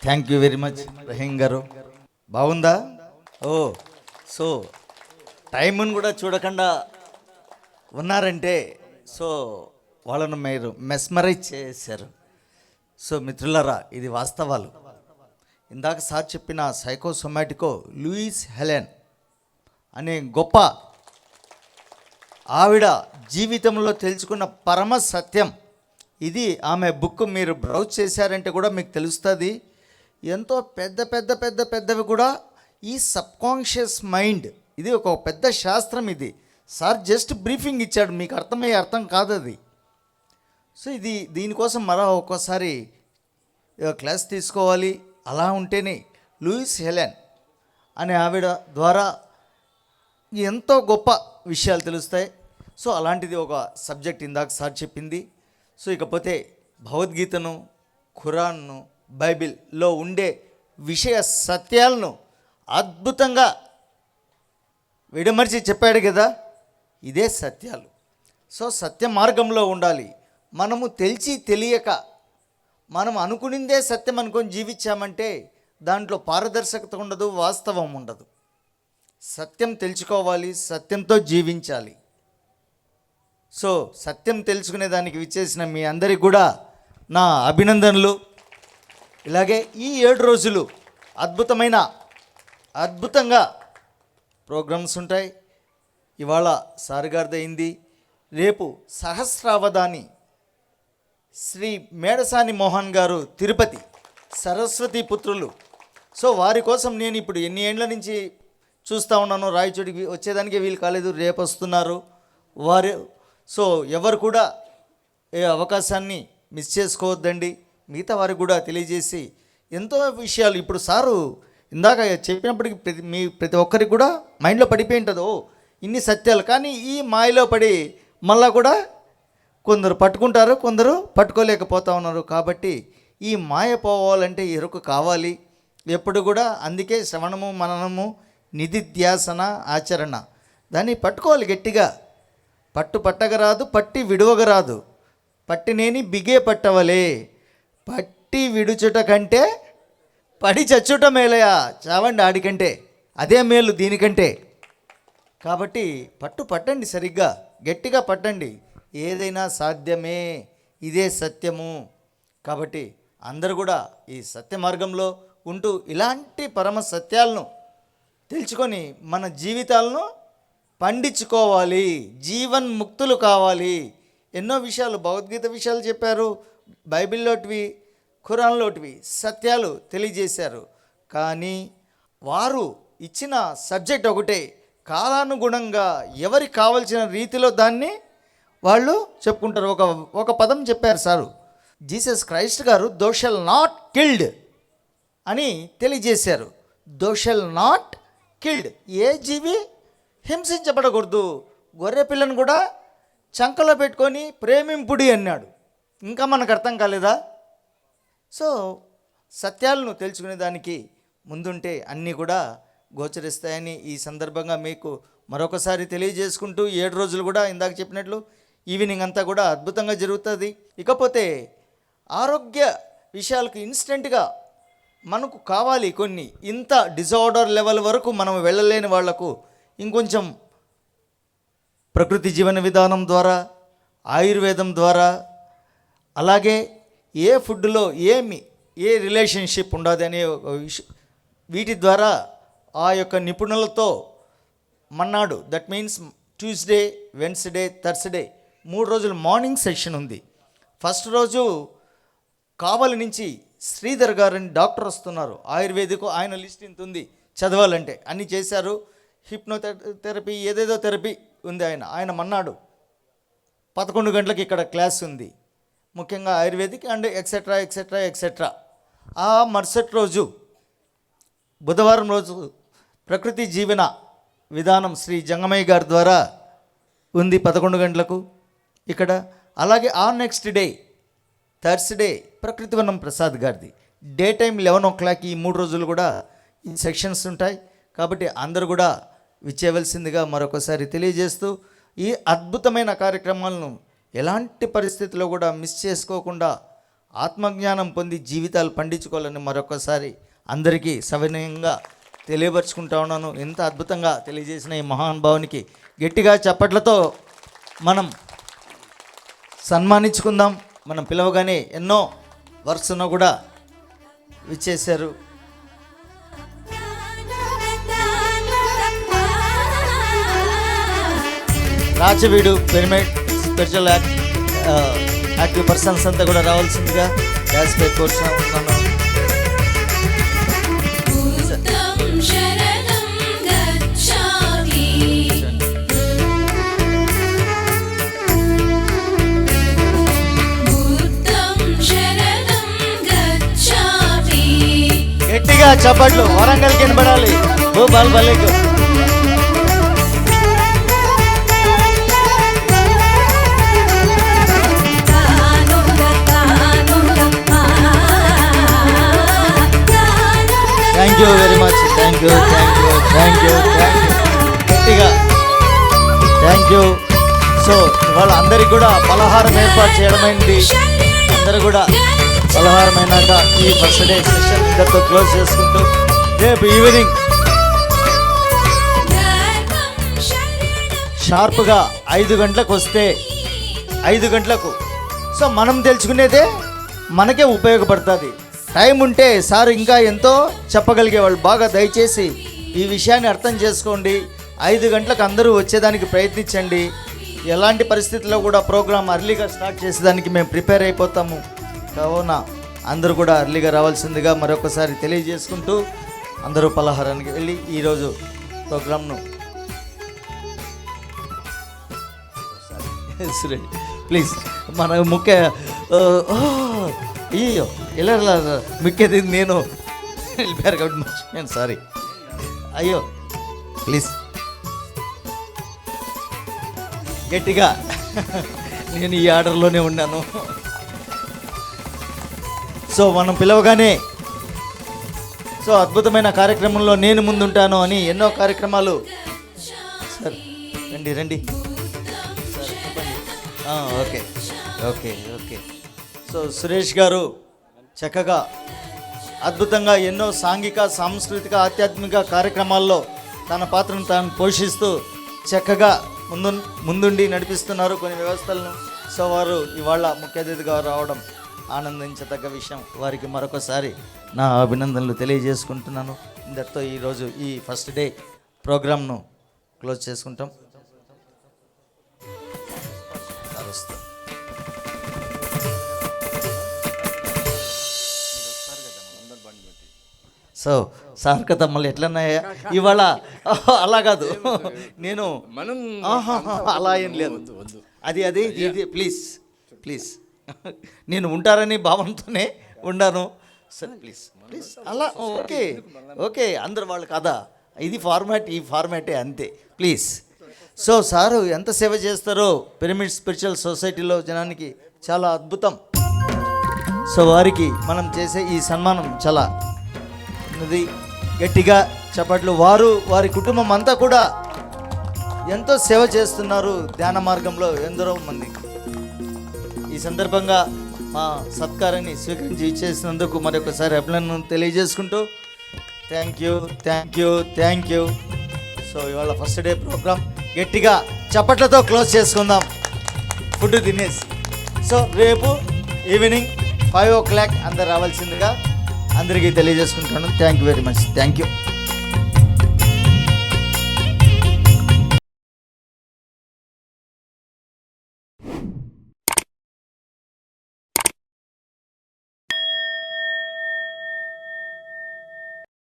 Thank you very much Rahim గారు. బాగుందా? ఓ so టైంను కూడా చూడకుండా ఉన్నారంటే సో వాళ్ళను మీరు మెస్మరైజ్ చేశారు. సో మిత్రులారా, ఇది వాస్తవాలు. ఇందాక సార్ చెప్పిన సైకోసొమాటికో లూయిస్ హెలెన్ అనే గొప్ప ఆవిడ జీవితంలో తెలుసుకున్న పరమ సత్యం ఇది. ఆమె బుక్ మీరు బ్రౌజ్ చేశారంటే కూడా మీకు తెలుస్తుంది. ఎంతో పెద్దవి కూడా ఈ సబ్కాన్షియస్ మైండ్, ఇది ఒక పెద్ద శాస్త్రం. ఇది సార్ జస్ట్ బ్రీఫింగ్ ఇచ్చాడు, మీకు అర్థం కాదు అది. సో ఇది దీనికోసం మరో ఒక్కోసారి క్లాస్ తీసుకోవాలి. అలా ఉంటేనే లూయిస్ హెలెన్ అనే ఆవిడ ద్వారా ఎంతో గొప్ప విషయాలు తెలుస్తాయి. సో అలాంటిది ఒక సబ్జెక్ట్ ఇందాక సార్ చెప్పింది. సో ఇకపోతే భగవద్గీతను, ఖురాన్ను, బైబిల్లో ఉండే విషయ సత్యాలను అద్భుతంగా విడమర్చి చెప్పాడు కదా, ఇదే సత్యాలు. సో సత్య మార్గంలో ఉండాలి. మనము తెలియక మనం అనుకునిందే సత్యం అనుకొని జీవించామంటే దాంట్లో పారదర్శకత ఉండదు, వాస్తవం ఉండదు. సత్యం తెలుసుకోవాలి, సత్యంతో జీవించాలి. సో సత్యం తెలుసుకునే దానికి విచ్చేసిన మీ అందరికీ కూడా నా అభినందనలు. ఇలాగే ఈ 7 రోజులు అద్భుతంగా ప్రోగ్రామ్స్ ఉంటాయి. ఇవాళ సార్ గారిది అయింది. రేపు సహస్రావధాని శ్రీ మేడసాని మోహన్ గారు తిరుపతి సరస్వతి పుత్రులు. సో వారి కోసం నేను ఇప్పుడు ఎన్ని ఏండ్ల నుంచి చూస్తూ ఉన్నాను. రాయచోటికి వచ్చేదానికి వీలు కాలేదు, రేపు వస్తున్నారు వారు. సో ఎవరు కూడా ఏ అవకాశాన్ని మిస్ చేసుకోవద్దండి. మిగతా వారికి కూడా తెలియజేసి ఎంతో విషయాలు ఇప్పుడు సారు ఇందాక చెప్పినప్పటికీ ప్రతి ఒక్కరికి కూడా మైండ్లో పడిపోయి ఉంటుంది, ఓ ఇన్ని సత్యాలు. కానీ ఈ మాయలో పడి మళ్ళా కూడా కొందరు పట్టుకుంటారు, కొందరు పట్టుకోలేకపోతూ ఉన్నారు. కాబట్టి ఈ మాయ పోవాలంటే ఎరుక కావాలి ఎప్పుడు కూడా. అందుకే శ్రవణము, మననము, నిధిధ్యాసన, ఆచరణ, దాన్ని పట్టుకోవాలి గట్టిగా. పట్టగరాదు, పట్టి విడువగరాదు. పట్టినేని బిగే పట్టవలే, పట్టి విడుచుట కంటే పడి చచ్చుట మేలయా. చావండి ఆడికంటే, అదే మేలు దీనికంటే. కాబట్టి పట్టండి, సరిగ్గా గట్టిగా పట్టండి. ఏదైనా సాధ్యమే, ఇదే సత్యము. కాబట్టి అందరూ కూడా ఈ సత్య మార్గంలో ఉంటూ ఇలాంటి పరమ సత్యాలను తెలుసుకొని మన జీవితాలను పండించుకోవాలి, జీవన్ముక్తులు కావాలి. ఎన్నో విషయాలు భగవద్గీత విషయాలు చెప్పారు, బైబిల్లోటివి, ఖురాన్లోటివి సత్యాలు తెలియజేశారు. కానీ వారు ఇచ్చిన సబ్జెక్ట్ ఒకటే, కాలానుగుణంగా ఎవరికి కావలసిన రీతిలో దాన్ని వాళ్ళు చెప్పుకుంటారు. ఒక పదం చెప్పారు సారు, జీసస్ క్రైస్ట్ గారు దో షల్ నాట్ కిల్డ్ అని తెలియజేశారు. దో షల్ నాట్ కిల్డ్, ఏ జీవి హింసించబడకూడదు. గొర్రె పిల్లను కూడా చంకలో పెట్టుకొని ప్రేమింపుడి అన్నాడు. ఇంకా మనకు అర్థం కాలేదా? సో సత్యాలను తెలుసుకునే దానికి ముందుంటే అన్నీ కూడా గోచరిస్తాయని ఈ సందర్భంగా మీకు మరొకసారి తెలియజేసుకుంటూ 7 రోజులు కూడా ఇందాక చెప్పినట్లు ఈవినింగ్ అంతా కూడా అద్భుతంగా జరుగుతుంది. ఇకపోతే ఆరోగ్య విషయాలకు ఇన్స్టెంట్గా మనకు కావాలి కొన్ని. ఇంత డిజార్డర్ లెవెల్ వరకు మనం వెళ్ళలేని వాళ్లకు ఇంకొంచెం ప్రకృతి జీవన విధానం ద్వారా, ఆయుర్వేదం ద్వారా, అలాగే ఏ ఫుడ్లో ఏ రిలేషన్షిప్ ఉండదు అనే వీటి ద్వారా ఆ యొక్క నిపుణులతో మన్నాడు, that means Tuesday, Wednesday, Thursday 3 రోజులు మార్నింగ్ సెషన్ ఉంది. ఫస్ట్ రోజు కావలి నుంచి శ్రీధర్ గారని డాక్టర్ వస్తున్నారు, ఆయుర్వేదిక్. ఆయన లిస్ట్ ఇంత ఉంది చదవాలంటే, అన్నీ చేశారు. హిప్నోథెరపీ ఏదేదో థెరపీ ఉంది. ఆయన మన్నాడు 11 గంటలకు ఇక్కడ క్లాస్ ఉంది, ముఖ్యంగా ఆయుర్వేదిక్ అండ్ ఎక్సెట్రా. ఆ మరుసటి రోజు బుధవారం రోజు ప్రకృతి జీవన విధానం శ్రీ జంగమయ్య గారి ద్వారా ఉంది 11 గంటలకు ఇక్కడ. అలాగే ఆ నెక్స్ట్ డే థర్స్డే ప్రకృతివనం ప్రసాద్ గారిది డే టైం 11 o'clock. ఈ 3 రోజులు కూడా ఈ సెక్షన్స్ ఉంటాయి. కాబట్టి అందరూ కూడా విచ్చేయవలసిందిగా మరొకసారి తెలియజేస్తూ, ఈ అద్భుతమైన కార్యక్రమాలను ఎలాంటి పరిస్థితుల్లో కూడా మిస్ చేసుకోకుండా ఆత్మజ్ఞానం పొంది జీవితాలు పండించుకోవాలని మరొకసారి అందరికీ సవినయంగా తెలియపరుచుకుంటా ఉన్నాను. ఎంత అద్భుతంగా తెలియజేసిన ఈ మహానుభావునికి గట్టిగా చప్పట్లతో మనం సన్మానించుకుందాం. మనం పిలవగానే ఎన్నో వర్క్స్ను కూడా విచ్చేశారు. Rachaveedu pyramid special active persons అంతా కూడా రావాల్సిందిగా డాన్స్ పై కోరుతున్నాను. గట్టిగా చప్పట్లు వరంగల్ కినబడాలి. భూపాల్ పల్లెకు thank you very much. Thank you గట్టిగా థ్యాంక్ యూ. సో ఇవాళ అందరికి కూడా పలహారం ఏర్పాటు చేయడమైంది. అందరూ కూడా పలహారమైనాక ఈ ఫస్ట్ డే సెషన్ ఇద్దరితో క్లోజ్ చేసుకుంటూ రేపు ఈవినింగ్ షార్ప్గా 5 గంటలకు వస్తే 5 గంటలకు సో మనం తెలుసుకునేదే మనకే ఉపయోగపడుతుంది. టైం ఉంటే సార్ ఇంకా ఎంతో చెప్పగలిగేవాళ్ళు. బాగా దయచేసి ఈ విషయాన్ని అర్థం చేసుకోండి. 5 గంటలకు అందరూ వచ్చేదానికి ప్రయత్నించండి. ఎలాంటి పరిస్థితుల్లో కూడా ప్రోగ్రామ్ అర్లీగా స్టార్ట్ చేసేదానికి మేము ప్రిపేర్ అయిపోతాము. కావున అందరూ కూడా అర్లీగా రావాల్సిందిగా మరొకసారి తెలియజేసుకుంటూ అందరూ పలహారానికి వెళ్ళి ఈరోజు ప్రోగ్రామ్ను ప్లీజ్ మన ముఖ్య అయ్యో ఇలా ముఖ్యది నేను వెళ్ళిపోయారు కాబట్టి మర్చిపోయాను, సారీ. అయ్యో ప్లీజ్ గట్టిగా నేను ఈ ఆర్డర్లోనే ఉన్నాను. సో మనం పిలవగానే సో అద్భుతమైన కార్యక్రమంలో నేను ముందుంటాను అని ఎన్నో కార్యక్రమాలు. సార్ రండి రండి సార్ చెప్పండి. Okay okay okay. So Suresh గారు చక్కగా అద్భుతంగా ఎన్నో సాంఘిక సాంస్కృతిక ఆధ్యాత్మిక కార్యక్రమాల్లో తన పాత్రను తాను పోషిస్తూ చక్కగా ముందుండి నడిపిస్తున్నారు కొన్ని వ్యవస్థలను. సో వారు ఇవాళ ముఖ్య అతిథిగా రావడం ఆనందించదగ్గ విషయం. వారికి మరొకసారి నా అభినందనలు తెలియజేసుకుంటున్నాను. ఇంతటితో ఈరోజు ఈ ఫస్ట్ డే ప్రోగ్రామ్ను క్లోజ్ చేసుకుంటాం. సో సార్ కదా మళ్ళీ ఎట్లన్నాయా ఇవాళ అలా కాదు, నేను అలా ఏం లేదు. అది ఇది ప్లీజ్ ప్లీజ్ నేను ఉంటారని భావనతోనే ఉండాను సార్. ప్లీజ్ ప్లీజ్ అలా ఓకే ఓకే అందరు వాళ్ళు కదా, ఇది ఫార్మాట్ ఈ ఫార్మాటే అంతే ప్లీజ్. సో సారు ఎంత సేవ చేస్తారో పిరమిడ్ స్పిరిచువల్ సొసైటీలో జనానికి చాలా అద్భుతం. సో వారికి మనం చేసే ఈ సన్మానం చాలా ఉన్నది. గట్టిగా చప్పట్లు. వారి కుటుంబం అంతా కూడా ఎంతో సేవ చేస్తున్నారు ధ్యాన మార్గంలో ఎందరో మంది. ఈ సందర్భంగా మా సత్కారాన్ని స్వీకరించి ఇచ్చేసినందుకు మరొకసారి అభినందనలు తెలియజేసుకుంటూ థ్యాంక్ యూ. సో ఇవాళ ఫస్ట్ డే ప్రోగ్రామ్ గట్టిగా చప్పట్లతో క్లోజ్ చేసుకుందాం ఫుడ్ తినేసి. సో రేపు ఈవినింగ్ 5 o'clock అందరు రావాల్సిందిగా అందరికీ తెలియజేసుకుంటాను. Thank you very much. Thank you.